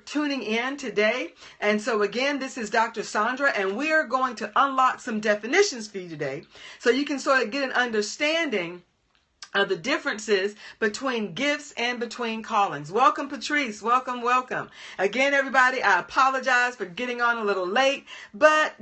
tuning in today. And so again, this is Dr. Sandra, and we are going to unlock some definitions for you today so you can sort of get an understanding of the differences between gifts and between callings. Welcome, Patrice. Welcome, welcome. Again, everybody, I apologize for getting on a little late, but,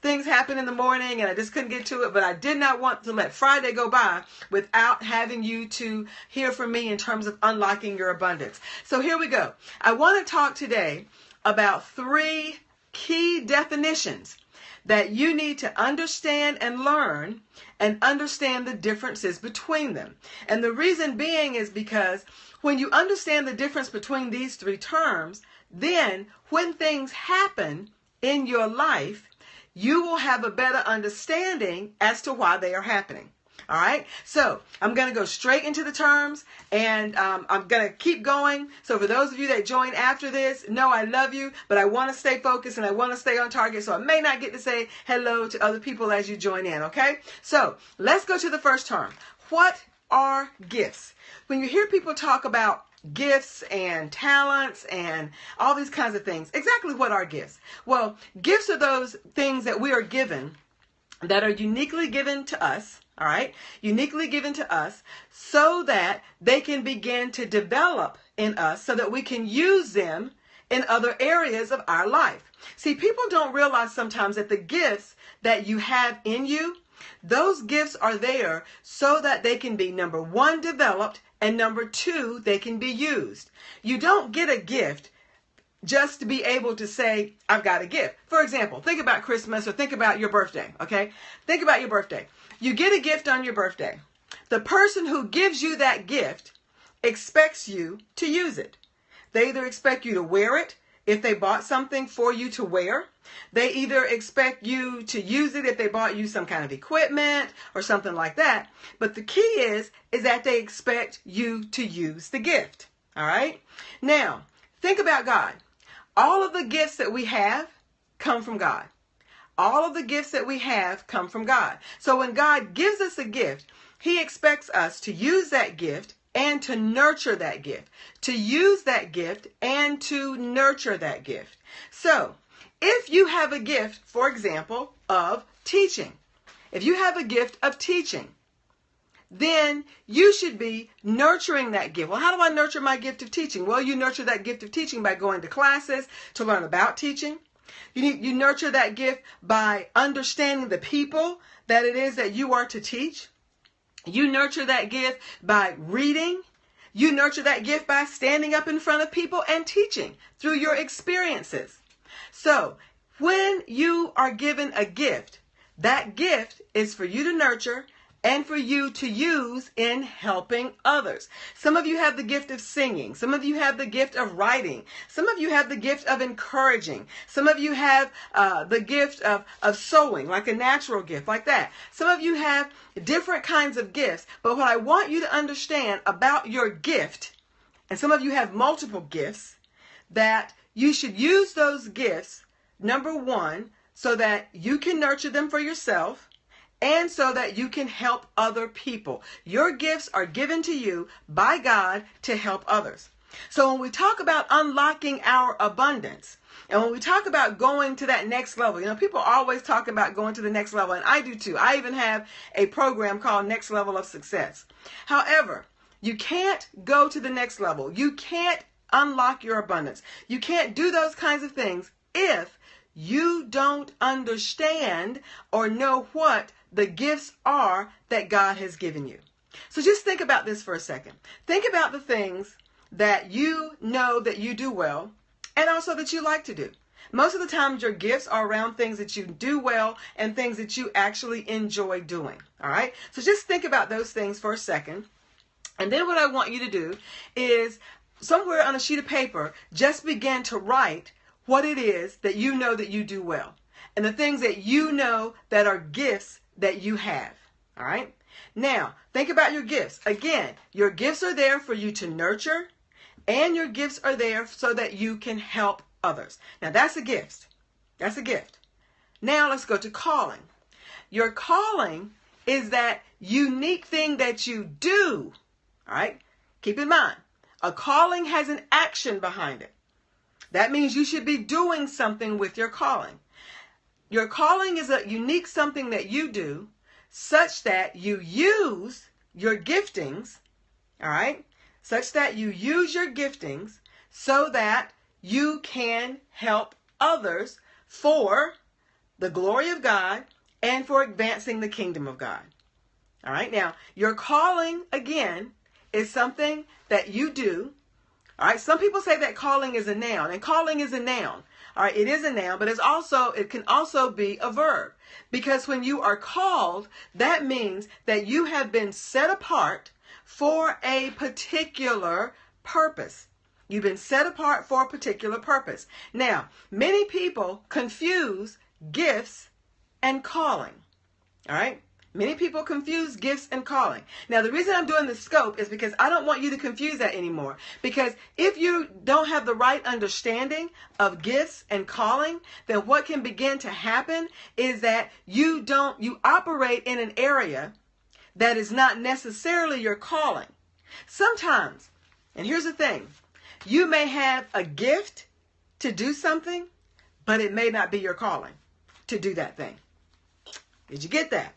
things happen in the morning and I just couldn't get to it, but I did not want to let Friday go by without having you to hear from me in terms of unlocking your abundance. So here we go. I want to talk today about 3 key definitions that you need to understand and learn and understand the differences between them. And the reason being is because when you understand the difference between these 3 terms, then when things happen in your life, you will have a better understanding as to why they are happening. All right, so I'm going to go straight into the terms, and I'm going to keep going. So for those of you that join after this, know I love you, but I want to stay focused and I want to stay on target. So I may not get to say hello to other people as you join in, okay? So let's go to the first term. What are gifts? When you hear people talk about gifts and talents and all these kinds of things, exactly what are gifts? Well, gifts are those things that we are given that are uniquely given to us. All right, uniquely given to us so that they can begin to develop in us so that we can use them in other areas of our life. See, people don't realize sometimes that the gifts that you have in you, those gifts are there so that they can be, number 1, developed, and number 2, they can be used. You don't get a gift just to be able to say, I've got a gift. For example, think about Christmas or think about your birthday, okay? Think about your birthday. You get a gift on your birthday. The person who gives you that gift expects you to use it. They either expect you to wear it if they bought something for you to wear. They either expect you to use it if they bought you some kind of equipment or something like that. But the key is that they expect you to use the gift. All right? Now, think about God. All of the gifts that we have come from God. All of the gifts that we have come from God. So when God gives us a gift, He expects us to use that gift and to nurture that gift. To use that gift and to nurture that gift. So if you have a gift, for example, of teaching, if you have a gift of teaching, then you should be nurturing that gift. Well, how do I nurture my gift of teaching? Well, you nurture that gift of teaching by going to classes to learn about teaching. You nurture that gift by understanding the people that it is that you are to teach. You nurture that gift by reading. You nurture that gift by standing up in front of people and teaching through your experiences. So when you are given a gift, that gift is for you to nurture and for you to use in helping others. Some of you have the gift of singing. Some of you have the gift of writing. Some of you have the gift of encouraging. Some of you have the gift of sewing, like a natural gift, like that. Some of you have different kinds of gifts. But what I want you to understand about your gift, and some of you have multiple gifts, that you should use those gifts, number 1, so that you can nurture them for yourself, and so that you can help other people. Your gifts are given to you by God to help others. So when we talk about unlocking our abundance, and when we talk about going to that next level, people are always talking about going to the next level, and I do too. I even have a program called Next Level of Success. However, you can't go to the next level. You can't unlock your abundance. You can't do those kinds of things if you don't understand or know what the gifts are that God has given you. So just think about this for a second. Think about the things that you know that you do well and also that you like to do. Most of the times your gifts are around things that you do well and things that you actually enjoy doing. All right? So just think about those things for a second. And then what I want you to do is somewhere on a sheet of paper, just begin to write what it is that you know that you do well and the things that you know that are gifts that you have. All right. Now, think about your gifts. Again, your gifts are there for you to nurture, and your gifts are there so that you can help others. Now, that's a gift. That's a gift. Now, let's go to calling. Your calling is that unique thing that you do. All right. Keep in mind, a calling has an action behind it. That means you should be doing something with your calling. Your calling is a unique something that you do such that you use your giftings, all right? Such that you use your giftings so that you can help others for the glory of God and for advancing the kingdom of God. All right, now your calling, again, is something that you do. All right, some people say that calling is a noun, and calling is a noun. All right, it is a noun, but it can also be a verb. Because when you are called, that means that you have been set apart for a particular purpose. You've been set apart for a particular purpose. Now, many people confuse gifts and calling. All right? Many people confuse gifts and calling. Now, the reason I'm doing the scope is because I don't want you to confuse that anymore. Because if you don't have the right understanding of gifts and calling, then what can begin to happen is that you operate in an area that is not necessarily your calling. Sometimes, and here's the thing, you may have a gift to do something, but it may not be your calling to do that thing. Did you get that?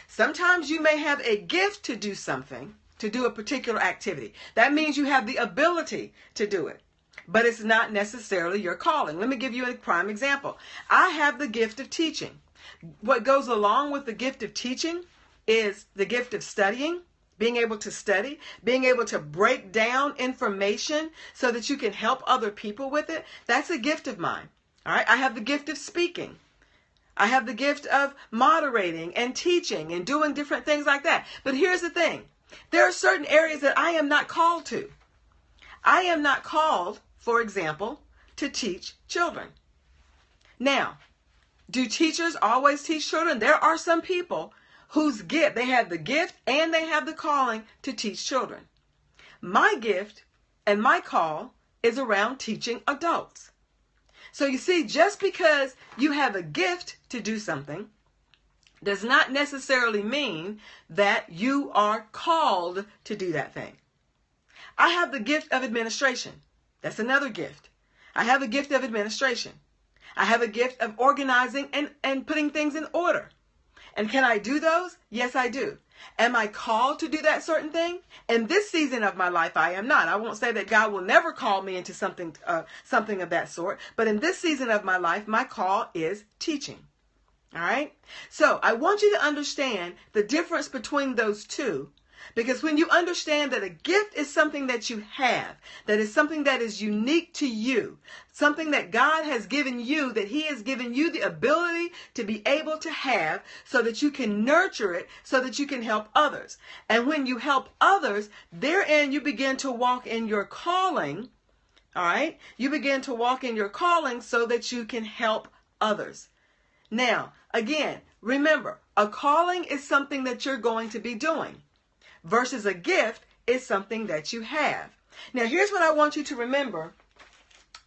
Sometimes you may have a gift to do something, to do a particular activity. That means you have the ability to do it, but it's not necessarily your calling. Let me give you a prime example. I have the gift of teaching. What goes along with the gift of teaching is the gift of studying, being able to study, being able to break down information so that you can help other people with it. That's a gift of mine. All right. I have the gift of speaking. I have the gift of moderating and teaching and doing different things like that. But here's the thing. There are certain areas that I am not called to. I am not called, for example, to teach children. Now, do teachers always teach children? There are some people whose gift, they have the gift and they have the calling to teach children. My gift and my call is around teaching adults. So you see, just because you have a gift to do something does not necessarily mean that you are called to do that thing. I have the gift of administration. That's another gift. I have a gift of administration. I have a gift of organizing and putting things in order. And can I do those? Yes, I do. Am I called to do that certain thing? In this season of my life, I am not. I won't say that God will never call me into something of that sort. But in this season of my life, my call is teaching. All right? So I want you to understand the difference between those two. Because when you understand that a gift is something that you have, that is something that is unique to you, something that God has given you, that He has given you the ability to be able to have so that you can nurture it, so that you can help others. And when you help others, therein you begin to walk in your calling, all right? You begin to walk in your calling so that you can help others. Now, again, remember, a calling is something that you're going to be doing. Versus a gift is something that you have. Now, here's what I want you to remember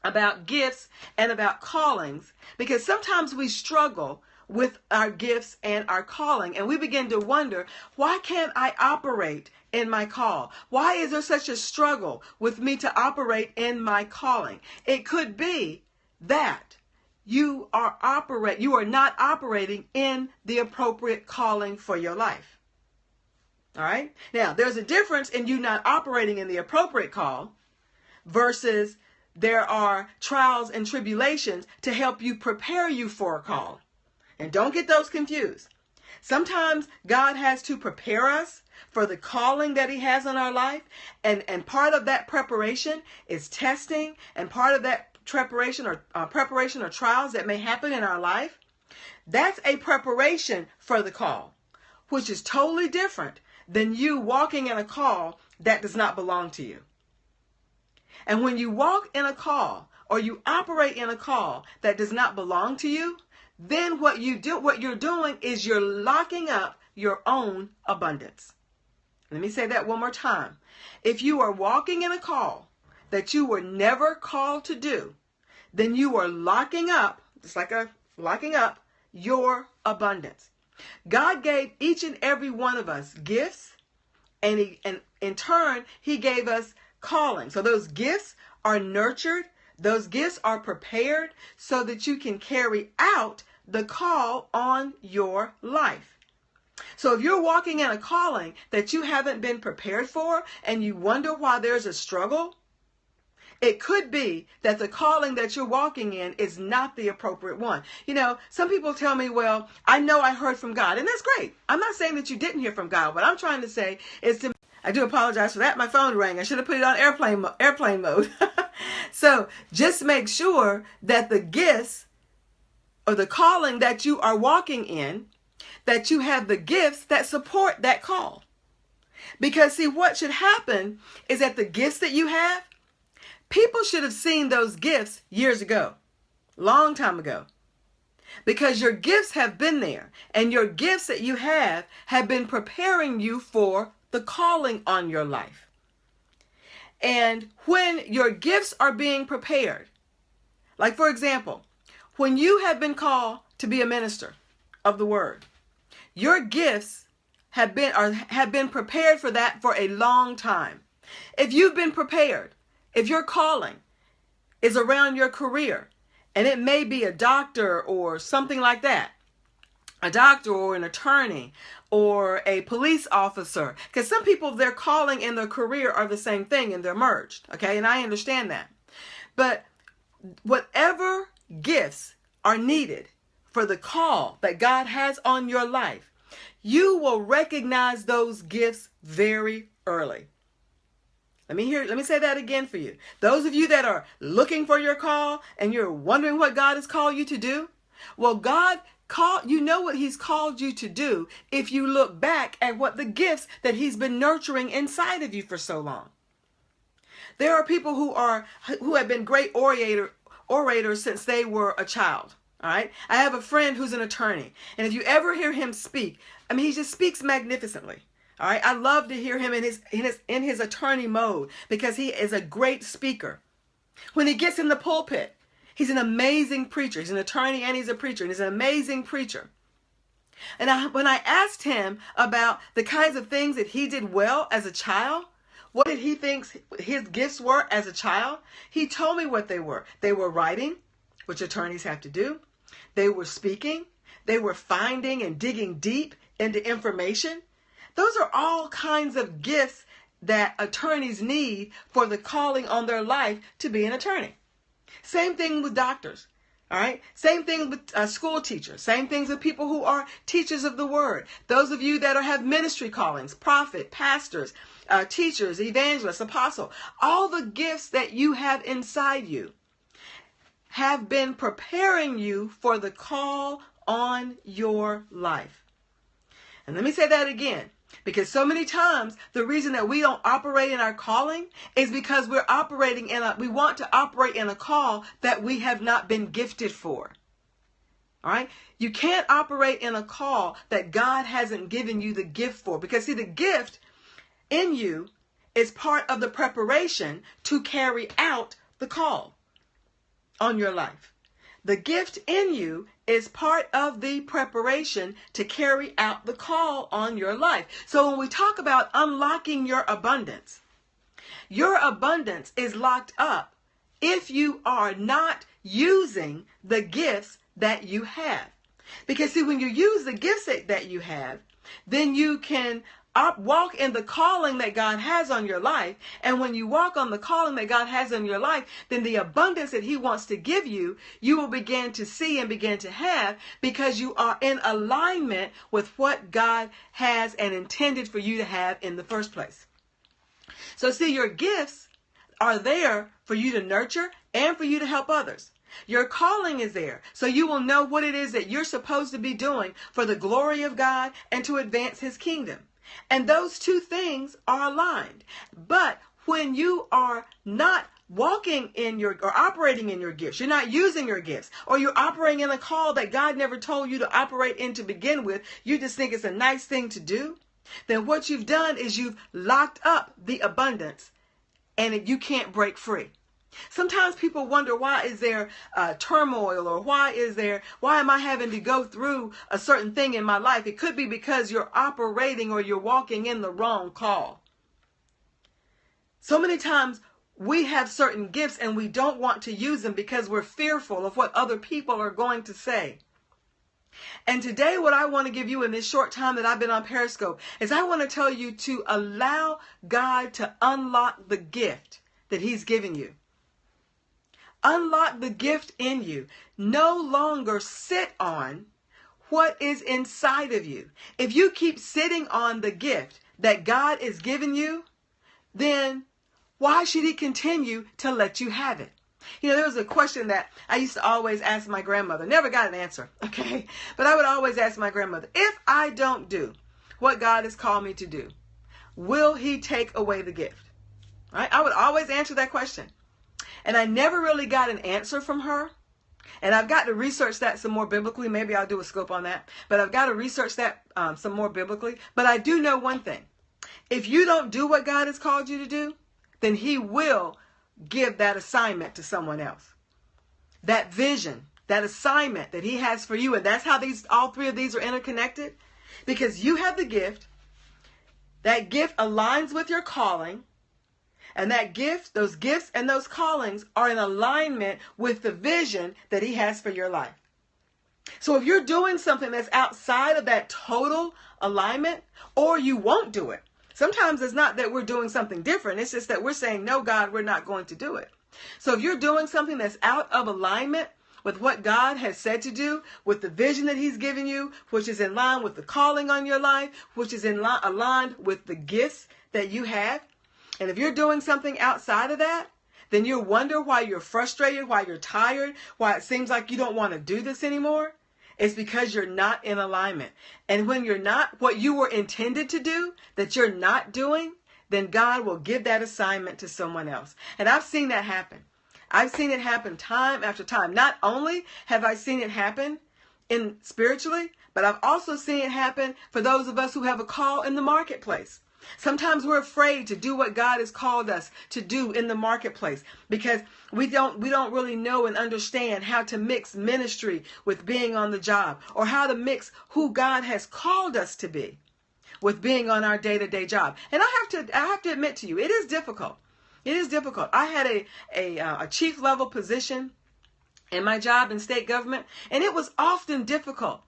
about gifts and about callings, because sometimes we struggle with our gifts and our calling, and we begin to wonder, why can't I operate in my call? Why is there such a struggle with me to operate in my calling? It could be that you are not operating in the appropriate calling for your life. All right. Now, there's a difference in you not operating in the appropriate call versus there are trials and tribulations to help you prepare you for a call. And don't get those confused. Sometimes God has to prepare us for the calling that He has on our life. And part of that preparation is testing. And part of that preparation or trials that may happen in our life, that's a preparation for the call, which is totally different than you walking in a call that does not belong to you. And when you walk in a call or you operate in a call that does not belong to you, then what you're doing is you're locking up your own abundance. Let me say that one more time. If you are walking in a call that you were never called to do, then you are locking up, just like locking up your abundance. God gave each and every one of us gifts, and in turn, He gave us calling. So those gifts are nurtured Those gifts are prepared so that you can carry out the call on your life. So if you're walking in a calling that you haven't been prepared for and you wonder why there's a struggle, it could be that the calling that you're walking in is not the appropriate one. You know, some people tell me, well, I know I heard from God, and that's great. I'm not saying that you didn't hear from God. What I'm trying to say is I do apologize for that. My phone rang. I should have put it on airplane mode. So just make sure that the gifts or the calling that you are walking in, that you have the gifts that support that call. Because see, what should happen is that the gifts that you have, people should have seen those gifts years ago, long time ago. Because your gifts have been there, and your gifts that you have been preparing you for the calling on your life. And when your gifts are being prepared, like for example, when you have been called to be a minister of the word, your gifts have been prepared for that for a long time. If you've been prepared, if your calling is around your career, and it may be a doctor or something like that, a doctor or an attorney or a police officer, because some people, their calling and their career are the same thing and they're merged, okay? And I understand that. But whatever gifts are needed for the call that God has on your life, you will recognize those gifts very early. Let me say that again for you. Those of you that are looking for your call and you're wondering what God has called you to do, well, you know what he's called you to do if you look back at what the gifts that he's been nurturing inside of you for so long. There are people who have been great orators since they were a child. All right. I have a friend who's an attorney, and if you ever hear him speak, I mean, he just speaks magnificently. All right. I love to hear him in his attorney mode because he is a great speaker. When he gets in the pulpit, he's an amazing preacher. He's an attorney and he's a preacher, and he's an amazing preacher. And when I asked him about the kinds of things that he did well as a child, what did he think his gifts were as a child? He told me what they were. They were writing, which attorneys have to do. They were speaking. They were finding and digging deep into information. Those are all kinds of gifts that attorneys need for the calling on their life to be an attorney. Same thing with doctors. All right. Same thing with school teachers. Same things with people who are teachers of the word. Those of you that have ministry callings, prophet, pastors, teachers, evangelists, apostle, all the gifts that you have inside you have been preparing you for the call on your life. And let me say that again, because so many times the reason that we don't operate in our calling is because we want to operate in a call that we have not been gifted for. All right. You can't operate in a call that God hasn't given you the gift for, because see, the gift in you is part of the preparation to carry out the call on your life. The gift in you is part of the preparation to carry out the call on your life. So when we talk about unlocking your abundance is locked up if you are not using the gifts that you have. Because see, when you use the gifts that you have, then you can walk in the calling that God has on your life. And when you walk on the calling that God has on your life, then the abundance that he wants to give you, you will begin to see and begin to have, because you are in alignment with what God has and intended for you to have in the first place. So see, your gifts are there for you to nurture and for you to help others. Your calling is there, so you will know what it is that you're supposed to be doing for the glory of God and to advance his kingdom. And those two things are aligned. But when you are not walking in or operating in your gifts, you're not using your gifts, or you're operating in a call that God never told you to operate in to begin with, you just think it's a nice thing to do, then what you've done is you've locked up the abundance and you can't break free. Sometimes people wonder, why is there turmoil, or why am I having to go through a certain thing in my life? It could be because you're operating or you're walking in the wrong call. So many times we have certain gifts and we don't want to use them because we're fearful of what other people are going to say. And today what I want to give you in this short time that I've been on Periscope is I want to tell you to allow God to unlock the gift that He's given you. Unlock the gift in you. No longer sit on what is inside of you. If you keep sitting on the gift that God is giving you, then why should He continue to let you have it? You know, there was a question that I used to always ask my grandmother. Never got an answer, okay? But I would always ask my grandmother, if I don't do what God has called me to do, will He take away the gift? Right? I would always answer that question. And I never really got an answer from her. And I've got to research that some more biblically. Maybe I'll do a scope on that. But I've got to research that some more biblically. But I do know one thing. If you don't do what God has called you to do, then He will give that assignment to someone else. That vision, that assignment that He has for you. And that's how all three of these are interconnected. Because you have the gift. That gift aligns with your calling. And that gift, those gifts and those callings are in alignment with the vision that He has for your life. So if you're doing something that's outside of that total alignment, or you won't do it. Sometimes it's not that we're doing something different. It's just that we're saying, no, God, we're not going to do it. So if you're doing something that's out of alignment with what God has said to do, with the vision that He's given you, which is in line with the calling on your life, which is aligned with the gifts that you have, and if you're doing something outside of that, then you wonder why you're frustrated, why you're tired, why it seems like you don't want to do this anymore. It's because you're not in alignment. And when you're not, what you were intended to do, that you're not doing, then God will give that assignment to someone else. And I've seen that happen. I've seen it happen time after time. Not only have I seen it happen spiritually, but I've also seen it happen for those of us who have a call in the marketplace. Sometimes we're afraid to do what God has called us to do in the marketplace because we don't really know and understand how to mix ministry with being on the job, or how to mix who God has called us to be with being on our day-to-day job. And I have to admit to you, it is difficult. It is difficult. I had a chief level position in my job in state government, and it was often difficult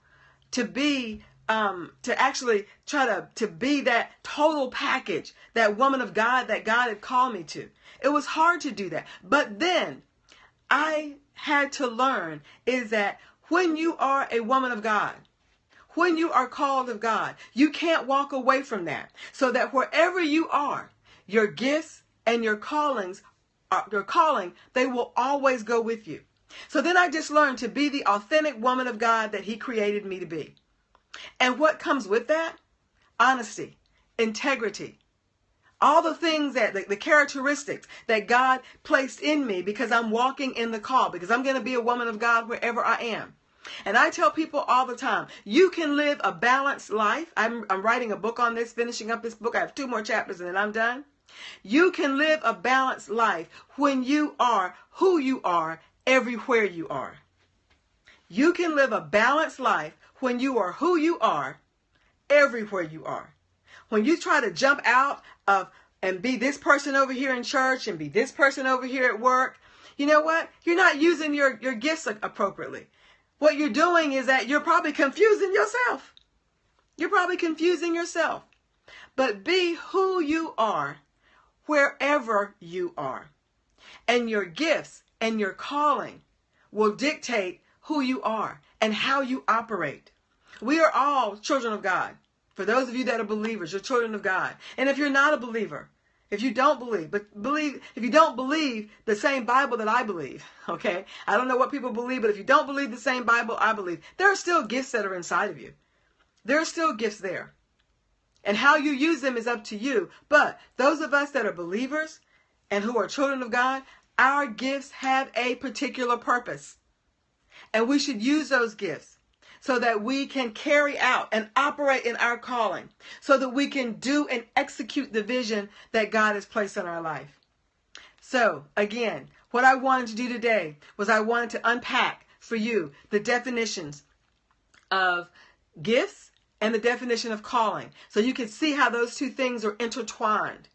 to be to actually try to be that total package, that woman of God that God had called me to. It was hard to do that. But then I had to learn is that when you are a woman of God, when you are called of God, you can't walk away from that. So that wherever you are, your gifts and your calling, they will always go with you. So then I just learned to be the authentic woman of God that He created me to be. And what comes with that? Honesty, integrity, all the things that the characteristics that God placed in me because I'm walking in the call, because I'm going to be a woman of God wherever I am. And I tell people all the time, you can live a balanced life. I'm writing a book on this, finishing up this book. I have 2 more chapters and then I'm done. You can live a balanced life when you are who you are everywhere you are. You can live a balanced life when you are who you are everywhere you are. When you try to jump out of and be this person over here in church and be this person over here at work, you know what? You're not using your gifts appropriately. What you're doing is that you're probably confusing yourself. You're probably confusing yourself. But be who you are wherever you are. And your gifts and your calling will dictate who you are and how you operate. We are all children of God. For those of you that are believers, you're children of God. And if you're not a believer, if you don't believe, if you don't believe the same Bible that I believe, okay? I don't know what people believe, but if you don't believe the same Bible I believe, there are still gifts that are inside of you. There are still gifts there. And how you use them is up to you. But those of us that are believers and who are children of God, our gifts have a particular purpose. And we should use those gifts so that we can carry out and operate in our calling, so that we can do and execute the vision that God has placed in our life. So again, what I wanted to do today was I wanted to unpack for you the definitions of gifts and the definition of calling, so you can see how those two things are intertwined.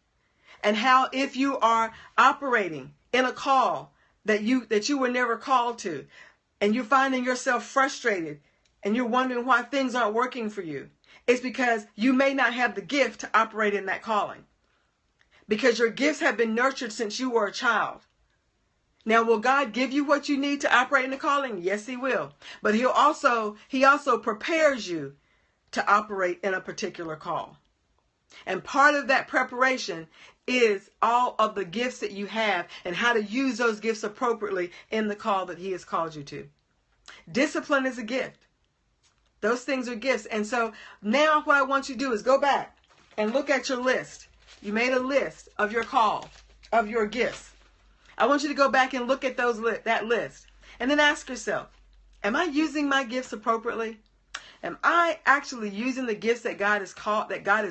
and how if you are operating in a call that you were never called to, and you're finding yourself frustrated and you're wondering why things aren't working for you, it's because you may not have the gift to operate in that calling. Because your gifts have been nurtured since you were a child. Now, will God give you what you need to operate in the calling? Yes, he will. But he also prepares you to operate in a particular call. And part of that preparation is all of the gifts that you have and how to use those gifts appropriately in the call that he has called you to. Discipline is a gift. Those things are gifts. And so now what I want you to do is go back and look at your list. You made a list of your call, of your gifts. I want you to go back and look at that list and then ask yourself, am I using my gifts appropriately? Am I actually using the gifts that God has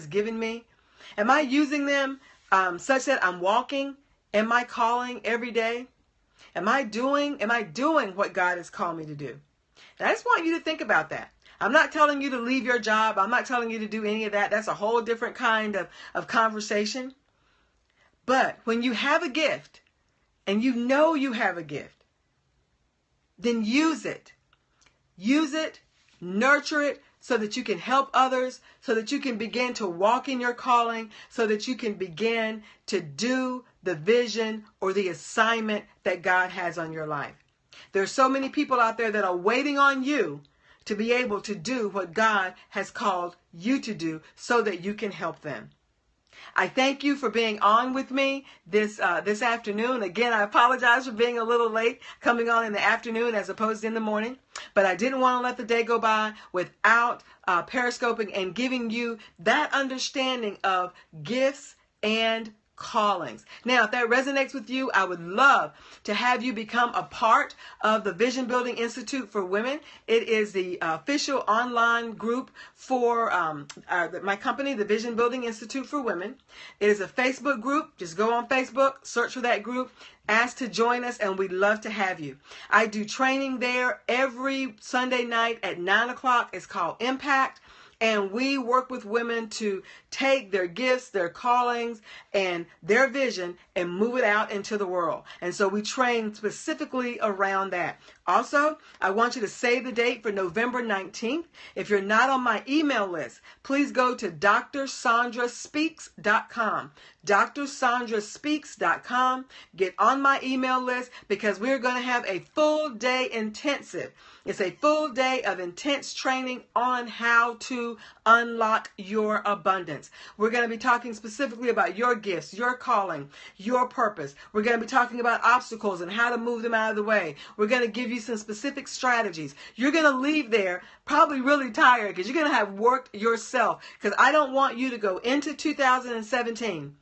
given me? Am I using them such that I'm walking in my calling every day? Am I doing what God has called me to do? And I just want you to think about that. I'm not telling you to leave your job. I'm not telling you to do any of that. That's a whole different kind of conversation. But when you have a gift and you know you have a gift, then use it. Use it, nurture it so that you can help others, so that you can begin to walk in your calling, so that you can begin to do the vision or the assignment that God has on your life. There are so many people out there that are waiting on you to be able to do what God has called you to do so that you can help them. I thank you for being on with me this afternoon. Again, I apologize for being a little late, coming on in the afternoon as opposed to in the morning. But I didn't want to let the day go by without periscoping and giving you that understanding of gifts and callings. Now, if that resonates with you, I would love to have you become a part of the Vision Building Institute for Women. It is the official online group for my company, the Vision Building Institute for Women. It is a Facebook group. Just go on Facebook, search for that group, ask to join us, and we'd love to have you. I do training there every Sunday night at 9 o'clock. It's called Impact. And we work with women to take their gifts, their callings, and their vision and move it out into the world. And so we train specifically around that. Also, I want you to save the date for November 19th. If you're not on my email list, please go to drsandraspeaks.com. drsandraspeaks.com. Get on my email list because we're going to have a full day intensive. It's a full day of intense training on how to unlock your abundance. We're going to be talking specifically about your gifts, your calling, your purpose. We're going to be talking about obstacles and how to move them out of the way. We're going to give you some specific strategies. You're going to leave there probably really tired because you're going to have worked yourself, because I don't want you to go into 2017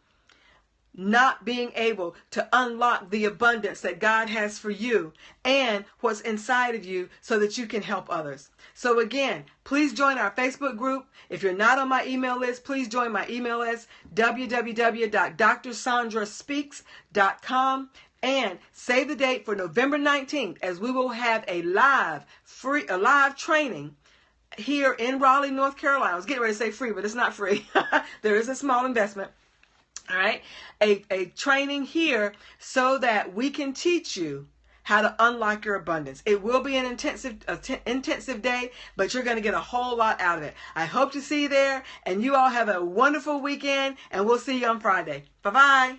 not being able to unlock the abundance that God has for you and what's inside of you so that you can help others. So again, please join our Facebook group. If you're not on my email list, please join my email list, www.drsandraspeaks.com, and save the date for November 19th as we will have a live training here in Raleigh, North Carolina. I was getting ready to say free, but it's not free. There is a small investment. All right, a training here so that we can teach you how to unlock your abundance. It will be an intensive day, but you're going to get a whole lot out of it. I hope to see you there, and you all have a wonderful weekend, and we'll see you on Friday. Bye-bye.